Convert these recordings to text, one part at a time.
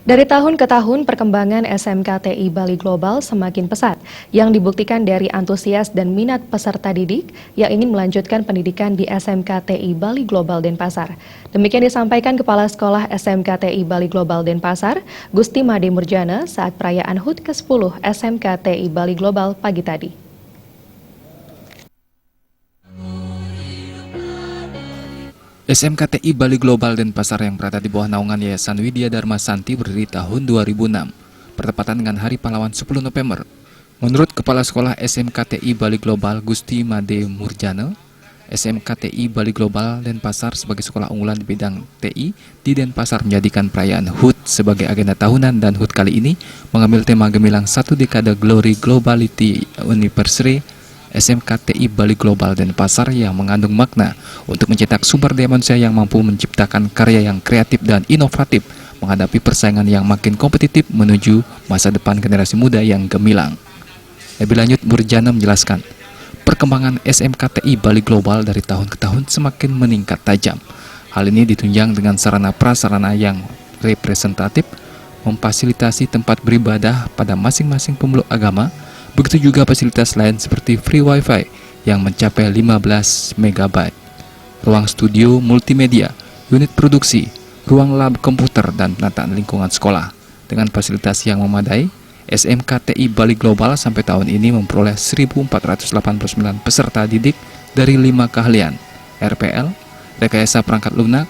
Dari tahun ke tahun, perkembangan SMKTI Bali Global semakin pesat, yang dibuktikan dari antusias dan minat peserta didik yang ingin melanjutkan pendidikan di SMKTI Bali Global Denpasar. Demikian disampaikan Kepala Sekolah SMKTI Bali Global Denpasar, Gusti Made Murjana, saat perayaan HUT ke-10 SMKTI Bali Global pagi tadi. SMKTI Bali Global Denpasar yang berada di bawah naungan Yayasan Widya Dharma Santi berdiri tahun 2006, bertepatan dengan Hari Pahlawan 10 November. Menurut Kepala Sekolah SMKTI Bali Global Gusti Made Murjana, SMKTI Bali Global Denpasar sebagai sekolah unggulan di bidang TI di Denpasar menjadikan perayaan HUT sebagai agenda tahunan, dan HUT kali ini mengambil tema gemilang satu dekade Glory Globality Anniversary SMKTI Bali Global Denpasar yang mengandung makna untuk mencetak sumber daya manusia yang mampu menciptakan karya yang kreatif dan inovatif menghadapi persaingan yang makin kompetitif menuju masa depan generasi muda yang gemilang. Lebih lanjut, Murjana menjelaskan, perkembangan SMKTI Bali Global dari tahun ke tahun semakin meningkat tajam. Hal ini ditunjang dengan sarana prasarana yang representatif, memfasilitasi tempat beribadah pada masing-masing pemeluk agama. Begitu juga fasilitas lain seperti free wifi yang mencapai 15 MB, ruang studio multimedia, unit produksi, ruang lab komputer, dan penataan lingkungan sekolah. Dengan fasilitas yang memadai, SMKTI Bali Global sampai tahun ini memperoleh 1.489 peserta didik dari 5 keahlian, RPL, rekayasa perangkat lunak,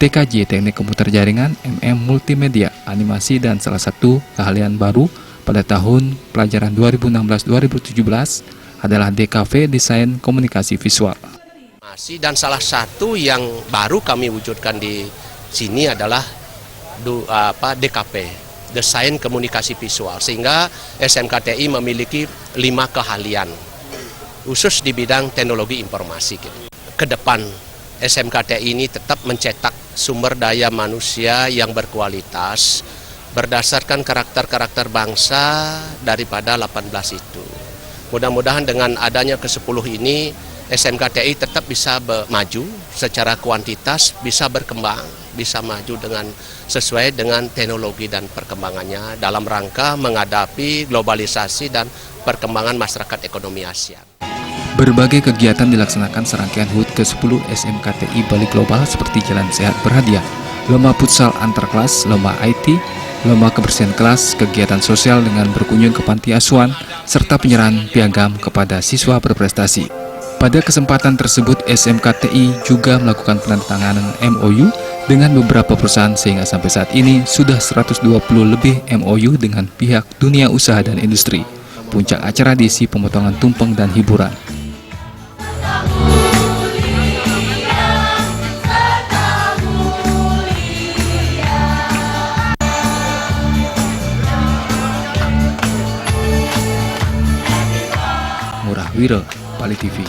TKJ Teknik Komputer Jaringan, MM Multimedia, Animasi, dan salah satu keahlian baru pada tahun pelajaran 2016-2017 adalah DKV Desain Komunikasi Visual. Dan salah satu yang baru kami wujudkan di sini adalah DKP, Desain Komunikasi Visual, sehingga SMKTI memiliki 5 keahlian khusus di bidang teknologi informasi. Ke depan SMKTI ini tetap mencetak sumber daya manusia yang berkualitas berdasarkan karakter-karakter bangsa daripada 18 itu. Mudah-mudahan dengan adanya ke-10 ini, SMKTI tetap bisa maju secara kuantitas, bisa berkembang, bisa maju dengan sesuai dengan teknologi dan perkembangannya dalam rangka menghadapi globalisasi dan perkembangan masyarakat ekonomi Asia. Berbagai kegiatan dilaksanakan serangkaian HUT ke-10 SMKTI Bali Global seperti Jalan Sehat Berhadiah, lomba futsal antar kelas, lomba IT, lomba kebersihan kelas, kegiatan sosial dengan berkunjung ke panti asuhan, serta penyerahan piagam kepada siswa berprestasi. Pada kesempatan tersebut, SMKTI juga melakukan penandatanganan MOU dengan beberapa perusahaan sehingga sampai saat ini sudah 120 lebih MOU dengan pihak dunia usaha dan industri. Puncak acara diisi pemotongan tumpeng dan hiburan. Murah Wiro, Bali TV.